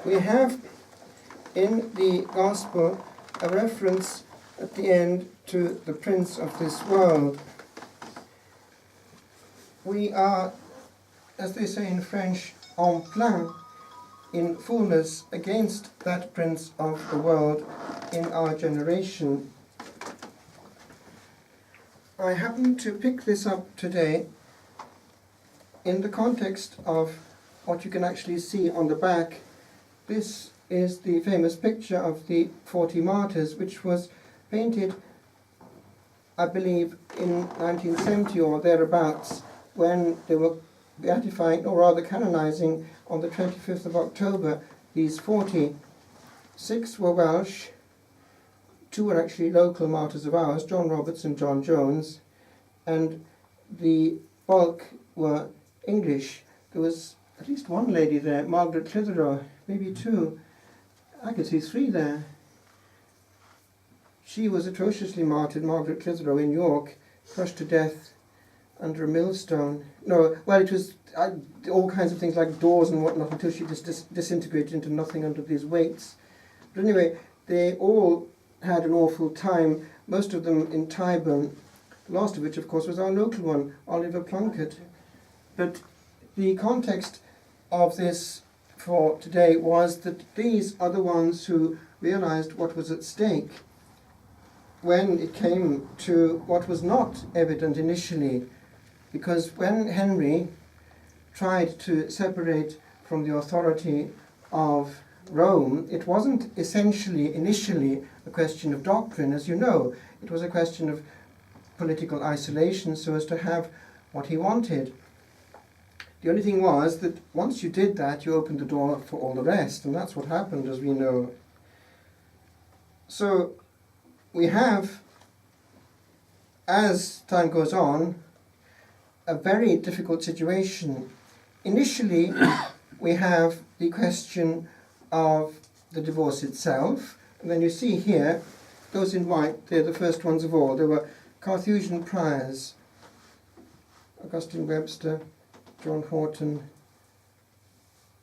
We have in the Gospel a reference at the end to the Prince of this world. We are, as they say in French, en plein, in fullness against that Prince of the world in our generation. I happen to pick this up today in the context of what you can actually see on the back. This is the famous picture of the 40 martyrs, which was painted, I believe, in 1970 or thereabouts, when they were beatifying, or rather canonizing, on the 25th of October, these 40. 6 were Welsh, 2 were actually local martyrs of ours, John Roberts and John Jones, and the bulk were English. There was at least one lady there, Margaret Clitheroe, maybe 2. I could see 3 there. She was atrociously martyred, Margaret Clitheroe, in York, crushed to death under a millstone. No, well, it was all kinds of things like doors and whatnot until she just disintegrated into nothing under these weights. But anyway, they all had an awful time, most of them in Tyburn, the last of which, of course, was our local one, Oliver Plunkett. But the context of this for today was that these are the ones who realized what was at stake when it came to what was not evident initially. Because when Henry tried to separate from the authority of Rome, it wasn't essentially, initially, a question of doctrine, as you know. It was a question of political isolation so as to have what he wanted. The only thing was that once you did that, you opened the door for all the rest, and that's what happened, as we know. So we have, as time goes on, a very difficult situation. Initially, we have the question of the divorce itself, and then you see here, those in white, they're the first ones of all. There were Carthusian priors, Augustine Webster, John Horton,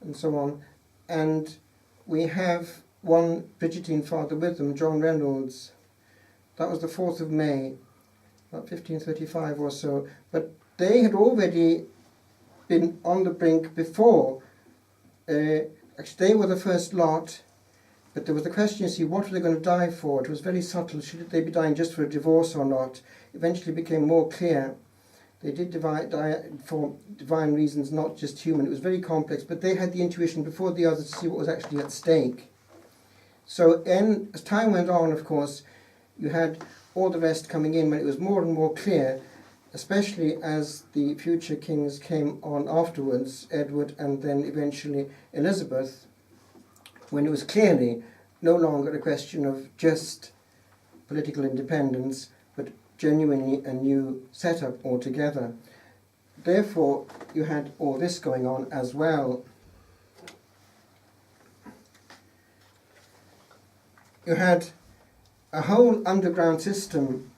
and so on. And we have one Brigittine father with them, John Reynolds. That was the 4th of May, about 1535 or so. But they had already been on the brink before. Actually, they were the first lot, but there was the question, you see, what were they going to die for? It was very subtle. Should they be dying just for a divorce or not? Eventually became more clear. They did die for divine reasons, not just human. It was very complex, but they had the intuition before the others to see what was actually at stake. So as time went on, of course, you had all the rest coming in when it was more and more clear, especially as the future kings came on afterwards, Edward and then eventually Elizabeth, when it was clearly no longer a question of just political independence, but genuinely a new setup altogether. Therefore, you had all this going on as well. You had a whole underground system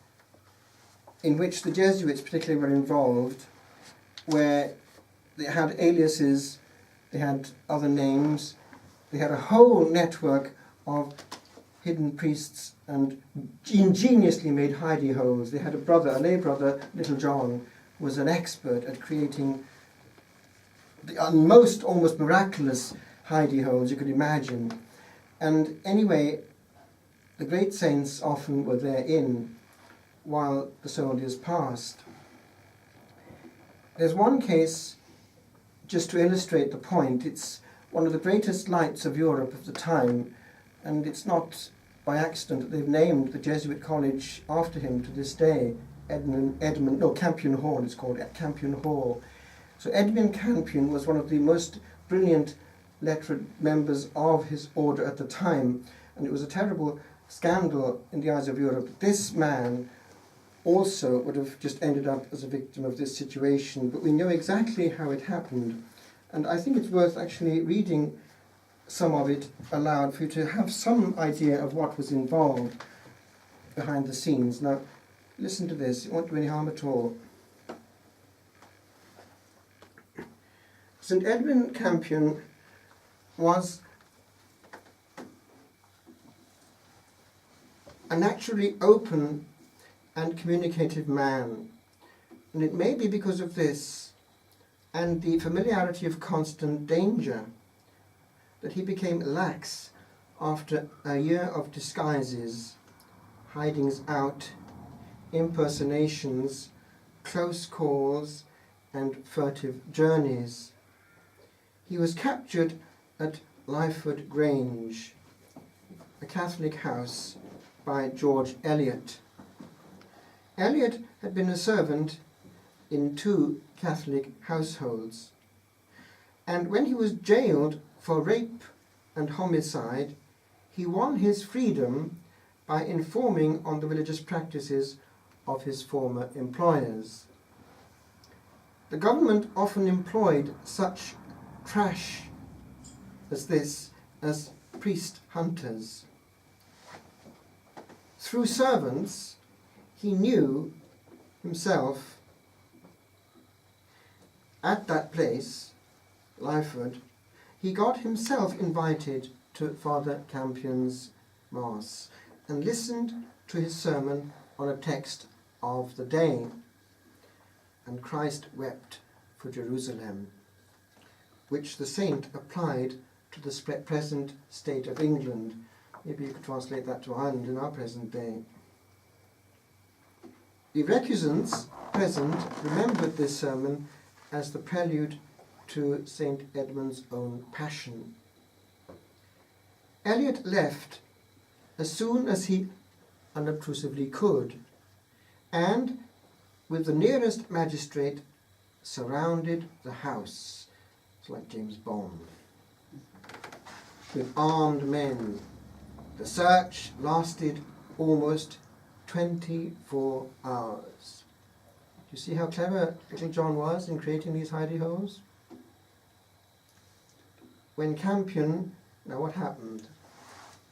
in which the Jesuits particularly were involved, where they had aliases, they had other names, they had a whole network of hidden priests and ingeniously made hidey holes. They had a brother, a lay brother, Little John, who was an expert at creating the most almost miraculous hidey holes you could imagine. And anyway, the great saints often were therein while the soldiers passed. There's one case, just to illustrate the point. It's one of the greatest lights of Europe of the time, and it's not by accident that they've named the Jesuit college after him to this day. Campion Hall is called, Campion Hall. So Edmund Campion was one of the most brilliant lettered members of his order at the time, and it was a terrible scandal in the eyes of Europe. This man also would have just ended up as a victim of this situation, but we know exactly how it happened. And I think it's worth actually reading some of it aloud for you to have some idea of what was involved behind the scenes. Now, listen to this. It won't do any harm at all. St. Edmund Campion was a naturally open and communicative man. And it may be because of this and the familiarity of constant danger that he became lax after a year of disguises, hidings out, impersonations, close calls, and furtive journeys. He was captured at Lyford Grange, a Catholic house, by George Eliot. Eliot had been a servant in 2 Catholic households, and when he was jailed for rape and homicide, he won his freedom by informing on the religious practices of his former employers. The government often employed such trash as this as priest hunters. Through servants, he knew himself at that place, Lyford. He got himself invited to Father Campion's Mass and listened to his sermon on a text of the day. And Christ wept for Jerusalem, which the saint applied to the present state of England. Maybe you could translate that to Ireland in our present day. The recusants present remembered this sermon as the prelude to St. Edmund's own Passion. Eliot left as soon as he unobtrusively could, and with the nearest magistrate surrounded the house. It's like James Bond. With armed men. The search lasted almost 24 hours. Do you see how clever little John was in creating these hidey holes? When Campion, now what happened?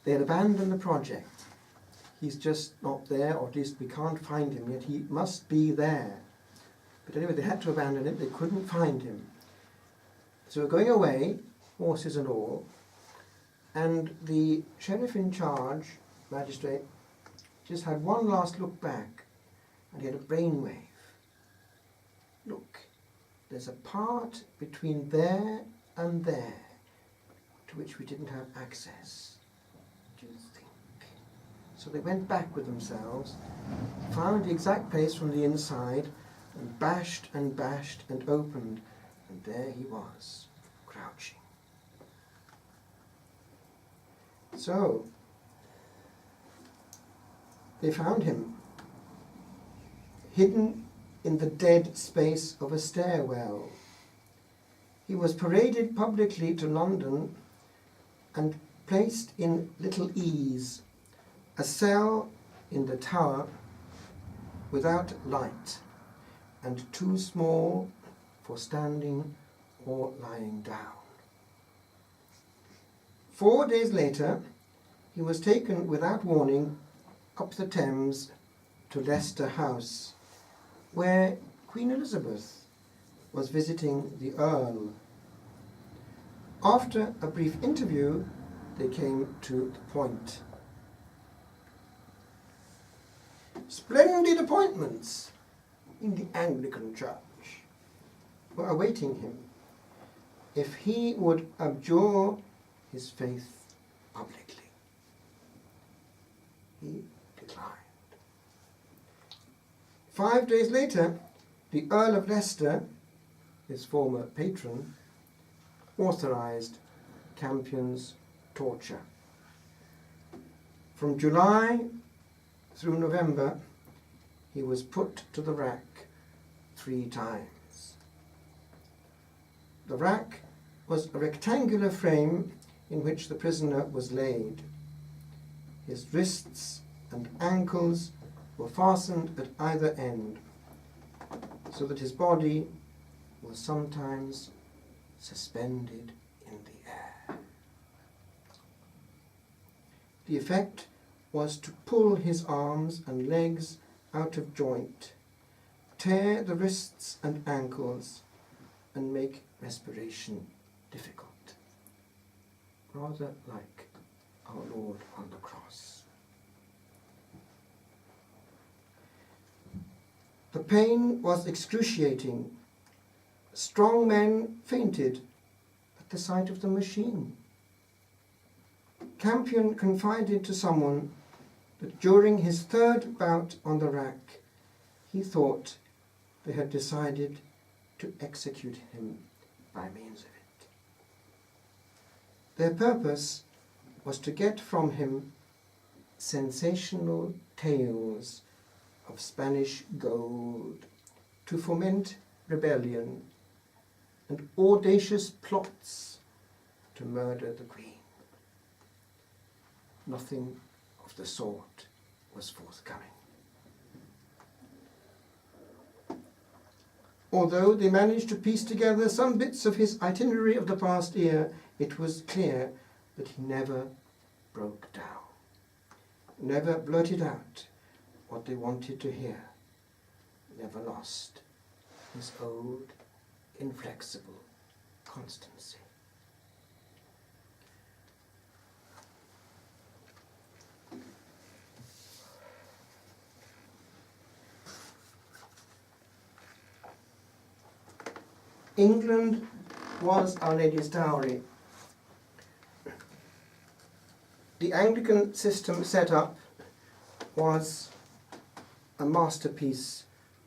They had abandoned the project. He's just not there, or at least we can't find him yet. He must be there. But anyway, they had to abandon it. They couldn't find him. So we're going away, horses and all, and the sheriff in charge, magistrate, just had one last look back, and he had a brainwave. Look, there's a part between there and there to which we didn't have access. Do you think? So they went back with themselves, found the exact place from the inside, and bashed and opened, and there he was, crouching. So, they found him, hidden in the dead space of a stairwell. He was paraded publicly to London and placed in Little Ease, a cell in the Tower without light and too small for standing or lying down. 4 days later, he was taken without warning up the Thames to Leicester House, where Queen Elizabeth was visiting the Earl. After a brief interview, they came to the point. Splendid appointments in the Anglican Church were awaiting him if he would abjure his faith publicly. He declined. 5 days later, the Earl of Leicester, his former patron, authorized Campion's torture. From July through November, he was put to the rack 3 times. The rack was a rectangular frame in which the prisoner was laid. His wrists and ankles were fastened at either end, so that his body was sometimes suspended in the air. The effect was to pull his arms and legs out of joint, tear the wrists and ankles, and make respiration difficult, rather like our Lord on the cross. The pain was excruciating. Strong men fainted at the sight of the machine. Campion confided to someone that during his third bout on the rack, he thought they had decided to execute him by means of it. Their purpose was to get from him sensational tales of Spanish gold, to foment rebellion, and audacious plots to murder the Queen. Nothing of the sort was forthcoming. Although they managed to piece together some bits of his itinerary of the past year, it was clear that he never broke down, never blurted out what they wanted to hear, never lost his old, inflexible constancy. England was Our Lady's dowry. The Anglican system set up was a masterpiece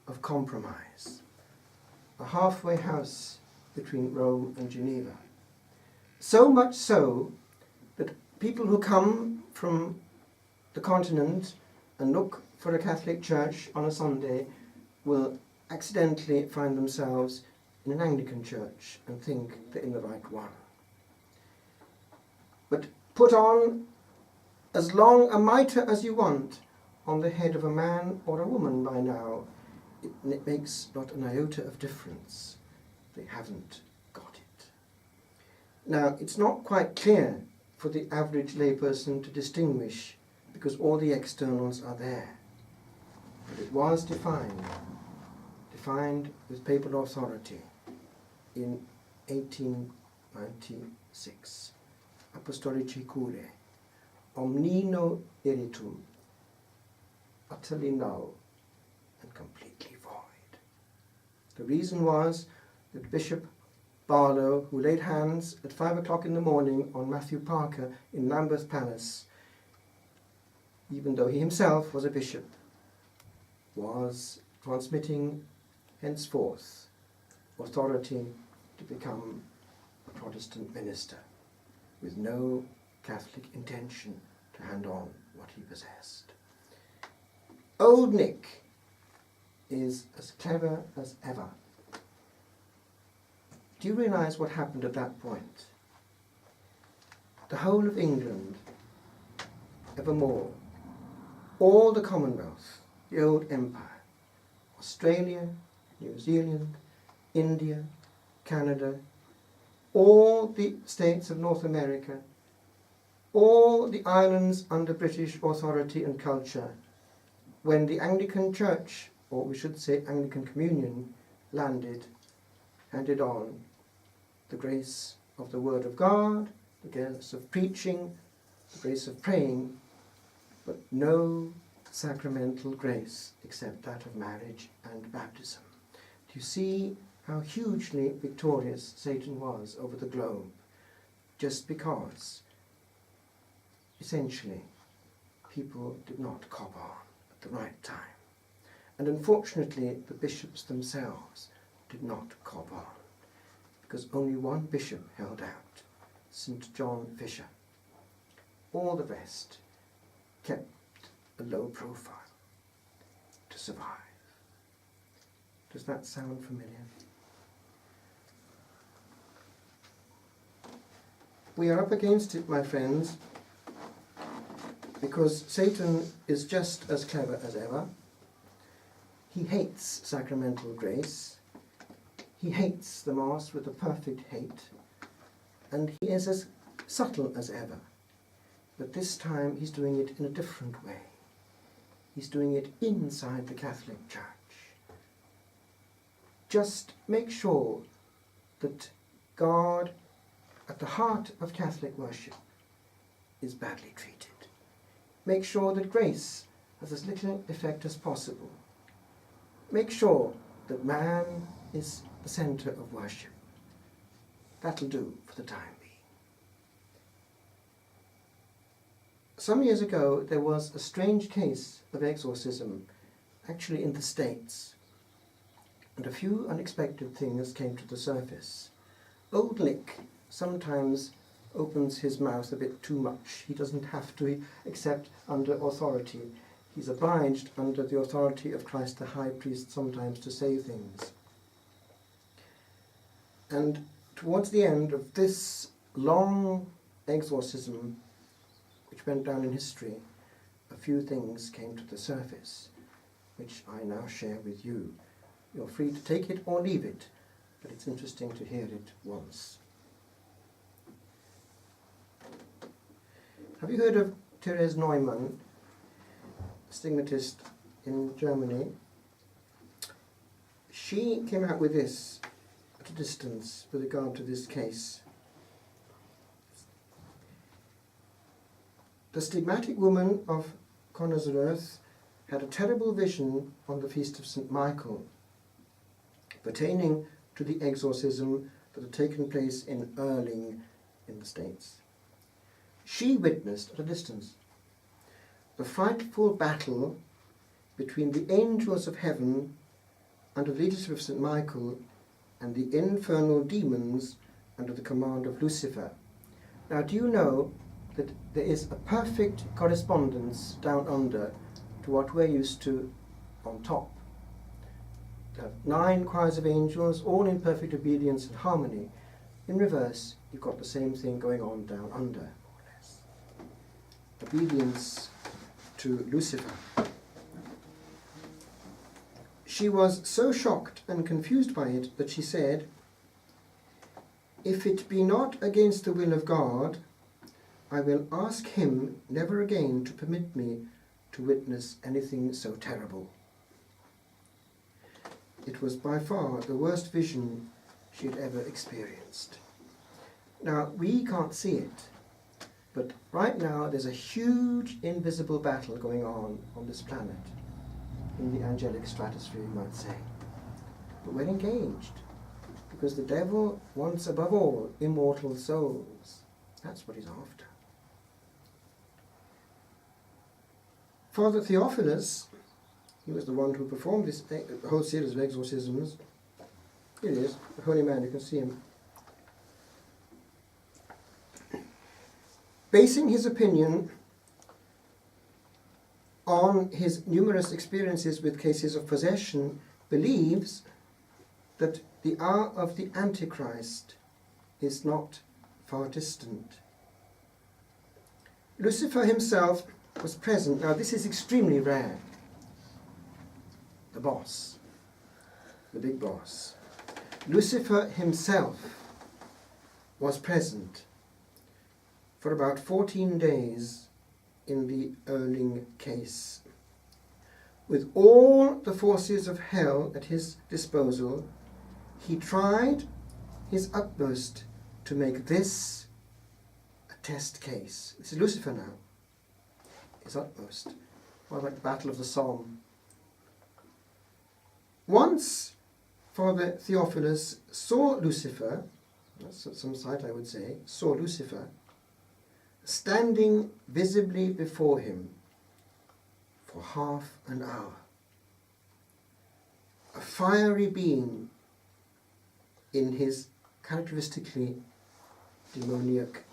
of compromise, a halfway house between Rome and Geneva. So much so that people who come from the continent and look for a Catholic church on a Sunday will accidentally find themselves in an Anglican church and think they're in the right one. But put on as long a mitre as you want on the head of a man or a woman by now, it makes not an iota of difference. They haven't got it. Now, it's not quite clear for the average layperson to distinguish because all the externals are there. But it was defined with papal authority in 1896. Apostolici cure, omnino iritum, utterly null and completely void. The reason was that Bishop Barlow, who laid hands at 5 o'clock in the morning on Matthew Parker in Lambeth Palace, even though he himself was a bishop, was transmitting henceforth authority to become a Protestant minister with no Catholic intention to hand on what he possessed. Old Nick is as clever as ever. Do you realise what happened at that point? The whole of England, evermore, all the Commonwealth, the old empire, Australia, New Zealand, India, Canada, all the states of North America, all the islands under British authority and culture, when the Anglican Church, or we should say Anglican Communion, landed, handed on the grace of the Word of God, the grace of preaching, the grace of praying, but no sacramental grace except that of marriage and baptism. Do you see how hugely victorious Satan was over the globe, just because, essentially, people did not cop on at the right time. And unfortunately, the bishops themselves did not cop on, because only one bishop held out, St. John Fisher. All the rest kept a low profile to survive. Does that sound familiar? We are up against it, my friends, because Satan is just as clever as ever. He hates sacramental grace. He hates the Mass with a perfect hate. And he is as subtle as ever. But this time he's doing it in a different way. He's doing it inside the Catholic Church. Just make sure that God, at the heart of Catholic worship, is badly treated. Make sure that grace has as little effect as possible. make sure that man is the centre of worship. That'll do for the time being. Some years ago there was a strange case of exorcism, actually in the States, and a few unexpected things came to the surface. Old Nick sometimes opens his mouth a bit too much. He doesn't have to, except under authority. He's obliged under the authority of Christ the High Priest sometimes to say things. And towards the end of this long exorcism, which went down in history, a few things came to the surface, which I now share with you. You're free to take it or leave it, but it's interesting to hear it once. Have you heard of Therese Neumann, a stigmatist in Germany? She came out with this at a distance with regard to this case. The stigmatic woman of Connersreuth had a terrible vision on the feast of St. Michael, pertaining to the exorcism that had taken place in Erling in the States. She witnessed at a distance the frightful battle between the angels of heaven under the leadership of St. Michael and the infernal demons under the command of Lucifer. Now, do you know that there is a perfect correspondence down under to what we're used to on top? There are 9 choirs of angels, all in perfect obedience and harmony. In reverse, you've got the same thing going on down under, more or less. Obedience to Lucifer. She was so shocked and confused by it that she said, "If it be not against the will of God, I will ask him never again to permit me to witness anything so terrible." It was by far the worst vision she had ever experienced. Now, we can't see it, but right now there's a huge invisible battle going on this planet, in the angelic stratosphere, you might say. But we're engaged, because the devil wants, above all, immortal souls. That's what he's after. Father Theophilus, he was the one who performed this whole series of exorcisms. Here he is, the holy man, you can see him. Basing his opinion on his numerous experiences with cases of possession, believes that the hour of the Antichrist is not far distant. Lucifer himself was present. Now, this is extremely rare. The boss, the big boss. Lucifer himself was present for about 14 days in the Erling case. With all the forces of hell at his disposal, he tried his utmost to make this a test case. This is Lucifer now. His utmost. More like the Battle of the Somme. Once Father Theophilus saw Lucifer, that's some sight I would say, saw Lucifer standing visibly before him for half an hour. A fiery being in his characteristically demoniac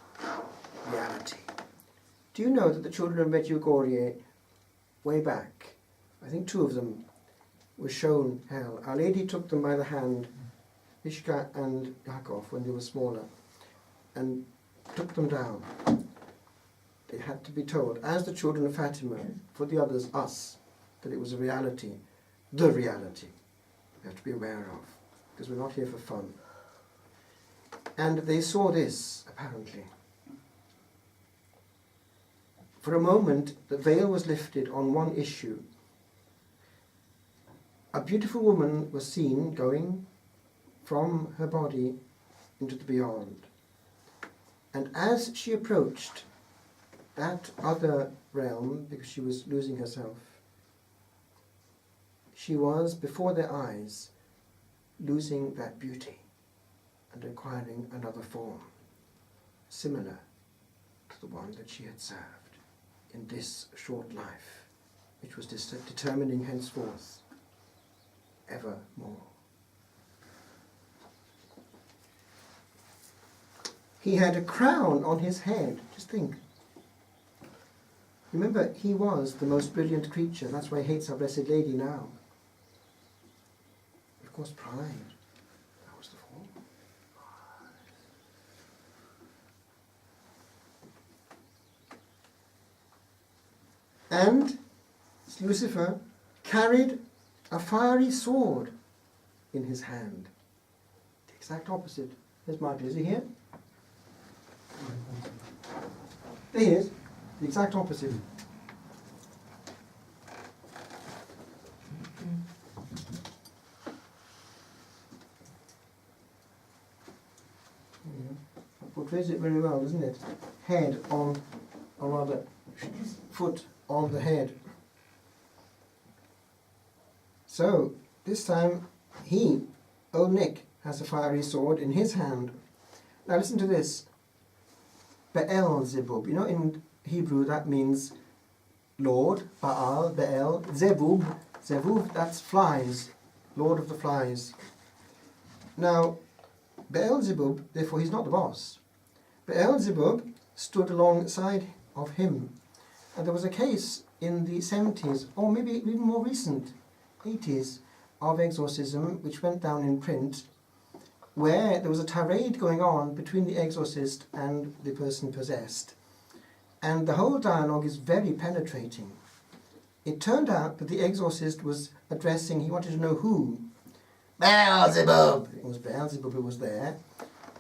reality. Do you know that the children of Medjugorje, way back, I think 2 of them were shown hell. Our Lady took them by the hand, Ishka and Yakov, when they were smaller, and took them down. They had to be told, as the children of Fatima, for the others, us, that it was a reality, the reality we have to be aware of, because we're not here for fun. And they saw this, apparently. For a moment, the veil was lifted on one issue. A beautiful woman was seen going from her body into the beyond. And as she approached that other realm, because she was losing herself, she was, before their eyes, losing that beauty and acquiring another form, similar to the one that she had served in this short life, which was determining henceforth evermore. He had a crown on his head. Just think. Remember, he was the most brilliant creature. That's why he hates our Blessed Lady now. Of course, pride. That was the fall. And Lucifer carried a fiery sword in his hand. The exact opposite. There's Martin. Is he here? There he is. The exact opposite. That portrays it very well, doesn't it? Head on, or rather, foot on the head. So, this time, old Nick, has a fiery sword in his hand. Now listen to this. Beelzebub. You know, in Hebrew that means Lord, Baal, Beel, Zebub. Zebub, that's flies, Lord of the flies. Now, Beelzebub, therefore he's not the boss. Beelzebub stood alongside of him. And there was a case in the 70s, or maybe even more recent, 80s, of exorcism, which went down in print, where there was a tirade going on between the exorcist and the person possessed. And the whole dialogue is very penetrating. It turned out that the exorcist was addressing, he wanted to know who. Beelzebub! It was Beelzebub who was there.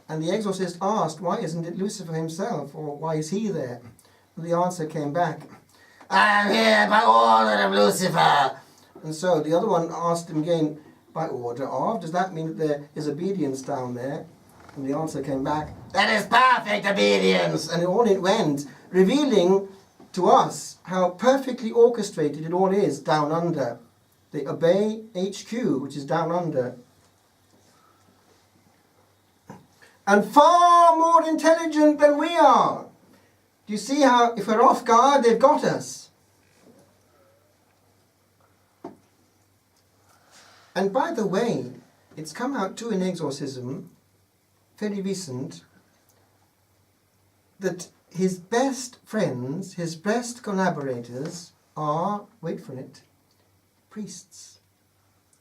And the exorcist asked, why isn't it Lucifer himself, or why is he there? And the answer came back, I am here by order of Lucifer. And so the other one asked him again, by order of? Does that mean that there is obedience down there? And the answer came back, that is perfect obedience! And on it went, revealing to us how perfectly orchestrated it all is down under. They obey HQ, which is down under. And far more intelligent than we are. Do you see how, if we're off guard, they've got us? And by the way, it's come out too in exorcism, very recent, that his best friends, his best collaborators are, wait for it, priests.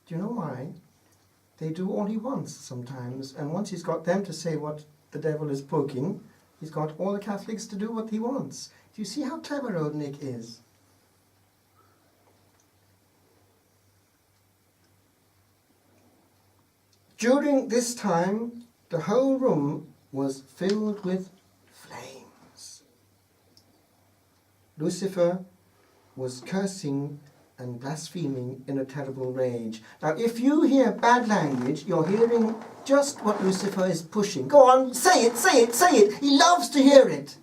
Do you know why? They do all he wants sometimes, and once he's got them to say what the devil is poking, he's got all the Catholics to do what he wants. Do you see how clever old Nick is? During this time, the whole room was filled with flames. Lucifer was cursing and blaspheming in a terrible rage. Now, if you hear bad language, you're hearing just what Lucifer is pushing. Go on, say it, say it, say it. He loves to hear it.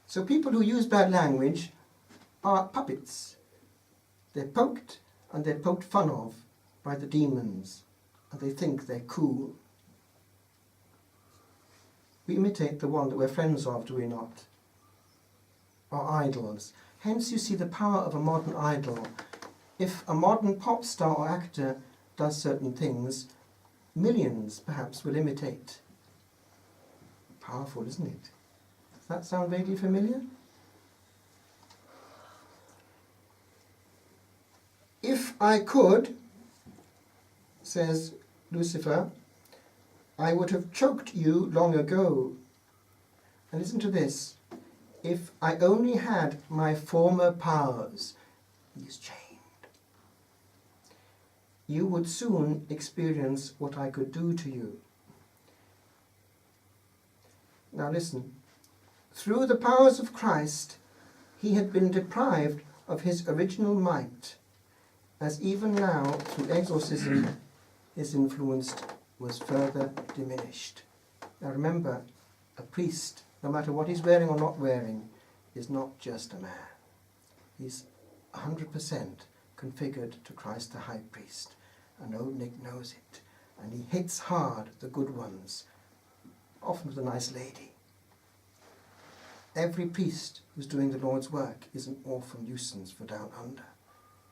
So people who use bad language are puppets. They're poked, and they're poked fun of by the demons, and they think they're cool. We imitate the one that we're friends of, do we not? Our idols. Hence you see the power of a modern idol. If a modern pop star or actor does certain things, millions perhaps will imitate. Powerful, isn't it? Does that sound vaguely familiar? If I could, says Lucifer, I would have choked you long ago. And listen to this. If I only had my former powers, he is chained, you would soon experience what I could do to you. Now listen. Through the powers of Christ, he had been deprived of his original might, as even now, through exorcism, his influence was further diminished. Now remember, a priest, no matter what he's wearing or not wearing, is not just a man. He's 100% configured to Christ the High Priest. And old Nick knows it. And he hits hard the good ones, often with a nice lady. Every priest who's doing the Lord's work is an awful nuisance for down under.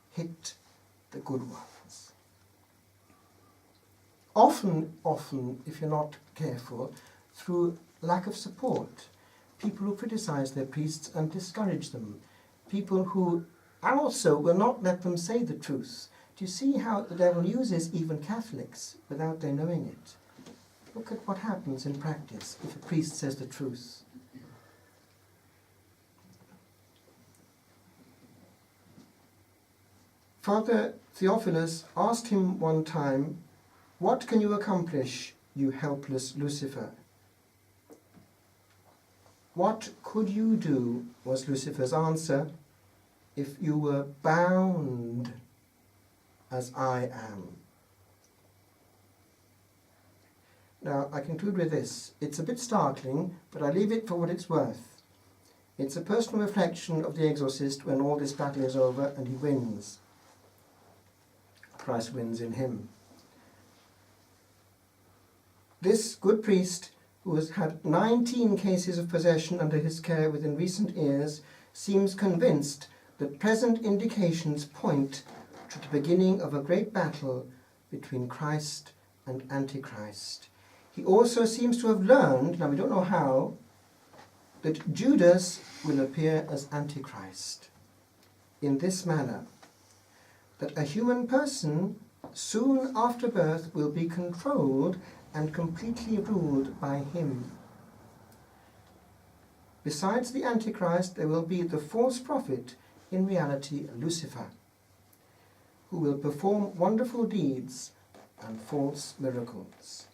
Hit the good ones. Often, if you're not careful, through lack of support, people who criticize their priests and discourage them, people who also will not let them say the truth. Do you see how the devil uses even Catholics without their knowing it? Look at what happens in practice if a priest says the truth. Father Theophilus asked him one time, "What can you accomplish, you helpless Lucifer?" "What could you do," was Lucifer's answer, "if you were bound as I am?" Now, I conclude with this. It's a bit startling, but I leave it for what it's worth. It's a personal reflection of the exorcist when all this battle is over and he wins. Christ wins in him. This good priest, who has had 19 cases of possession under his care within recent years, seems convinced that present indications point to the beginning of a great battle between Christ and Antichrist. He also seems to have learned, now we don't know how, that Judas will appear as Antichrist in this manner, that a human person soon after birth will be controlled and completely ruled by him. Besides the Antichrist, there will be the false prophet, in reality Lucifer, who will perform wonderful deeds and false miracles.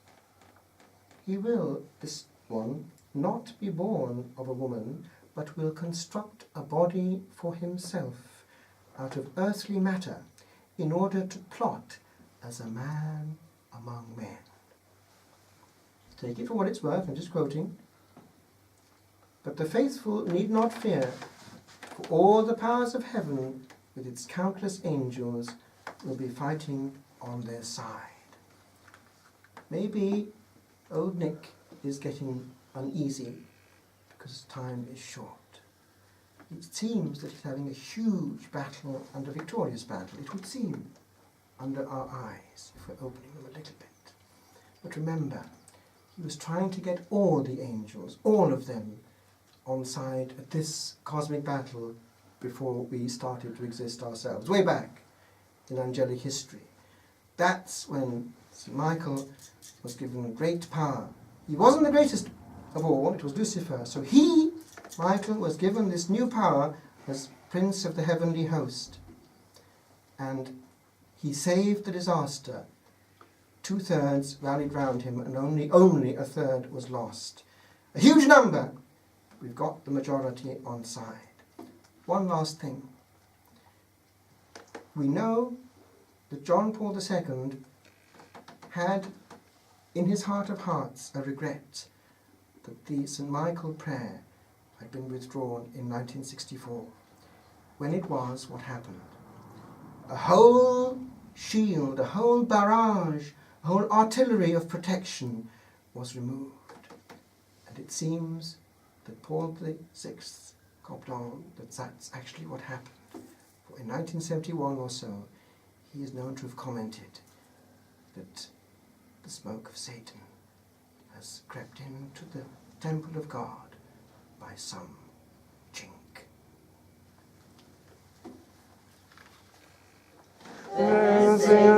He will, this one, not be born of a woman, but will construct a body for himself out of earthly matter, in order to plot as a man among men. Take it for what it's worth, I'm just quoting. But the faithful need not fear, for all the powers of heaven, with its countless angels, will be fighting on their side. Maybe old Nick is getting uneasy because time is short. It seems that he's having a huge battle and a victorious battle, it would seem, under our eyes, if we're opening them a little bit. But remember, he was trying to get all the angels, all of them, on side at this cosmic battle before we started to exist ourselves, way back in angelic history. That's when St. Michael was given great power. He wasn't the greatest of all, it was Lucifer. So he, Michael, was given this new power as Prince of the Heavenly Host. And he saved the disaster. 2/3 rallied round him, and only a third was lost. A huge number. We've got the majority on side. One last thing. We know that John Paul II had in his heart of hearts a regret that the St. Michael prayer had been withdrawn in 1964. When it was, what happened? A whole shield, a whole barrage, a whole artillery of protection was removed. And it seems that Paul VI copped on that that's actually what happened. For in 1971 or so, he is known to have commented that the smoke of Satan has crept into the temple of God by some chink. Blessed